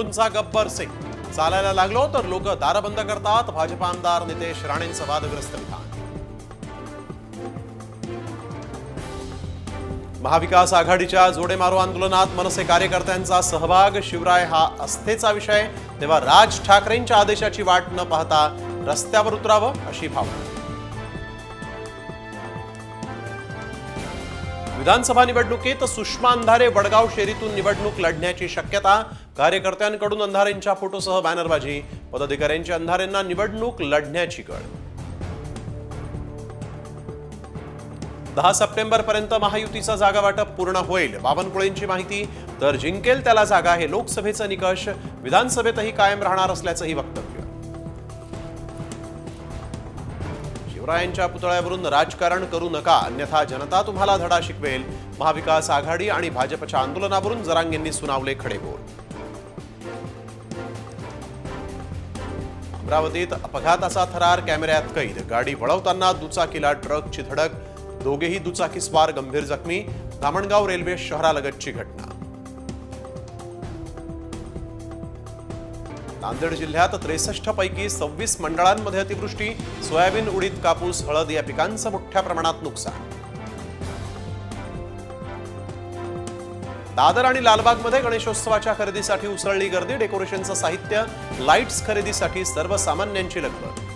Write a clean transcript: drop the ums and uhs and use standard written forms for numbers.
हिंदूंचा गब्बर सिंग, चालायला लागलो तर लोक दार बंद करतात, भाजप आमदार नितेश राणेंचं वादग्रस्त विधान. महाविकास आघाडीच्या जोडेमारो आंदोलनात मनसे कार्यकर्त्यांचा सहभाग, शिवराय हा आस्थेचा विषय, तेव्हा राज ठाकरेंच्या आदेशाची वाट न पाहता रस्त्यावर उतरावं अशी भावना. विधानसभा निवडणुकीत सुषमा अंधारे वडगाव शेरीतून निवडणूक लढण्याची शक्यता, कार्यकर्त्यांकडून अंधारेंच्या फोटोसह बॅनरबाजी, पदाधिकाऱ्यांची अंधारेंना निवडणूक लढण्याची कळ. 10 सप्टेंबरपर्यंत महायुतीचा जागा वाटप पूर्ण होईल, बावनकुळेंची माहिती. तर जिंकेल त्याला जागा हे लोकसभेचं निकष, विधानसभेतही कायम राहणार असल्याचंही वक्तव्य. शिवरायांच्या पुतळ्यावरून राजकारण करू नका, अन्यथा जनता तुम्हाला धडा शिकवेल, महाविकास आघाडी आणि भाजपच्या आंदोलनावरून जरांगेंनी सुनावले खडेबोल. अमरावतीत अपघाताचा थरार कॅमेऱ्यात कैद, गाडी वळवताना दुचाकीला ट्रकची धडक, दोघेही दुचाकीस्वार गंभीर जखमी, धामणगाव रेल्वे शहरालगतची घटना. नांदेड जिल्ह्यात 63 पैकी 26 मंडळांमध्ये अतिवृष्टी, सोयाबीन, उडीद, कापूस, हळद या पिकांचं मोठ्या प्रमाणात नुकसान. दादर आणि लालबागमध्ये गणेशोत्सवाच्या खरेदीसाठी उसळली गर्दी, डेकोरेशनचं साहित्य, लाईट्स खरेदीसाठी सर्वसामान्यांची लगबग.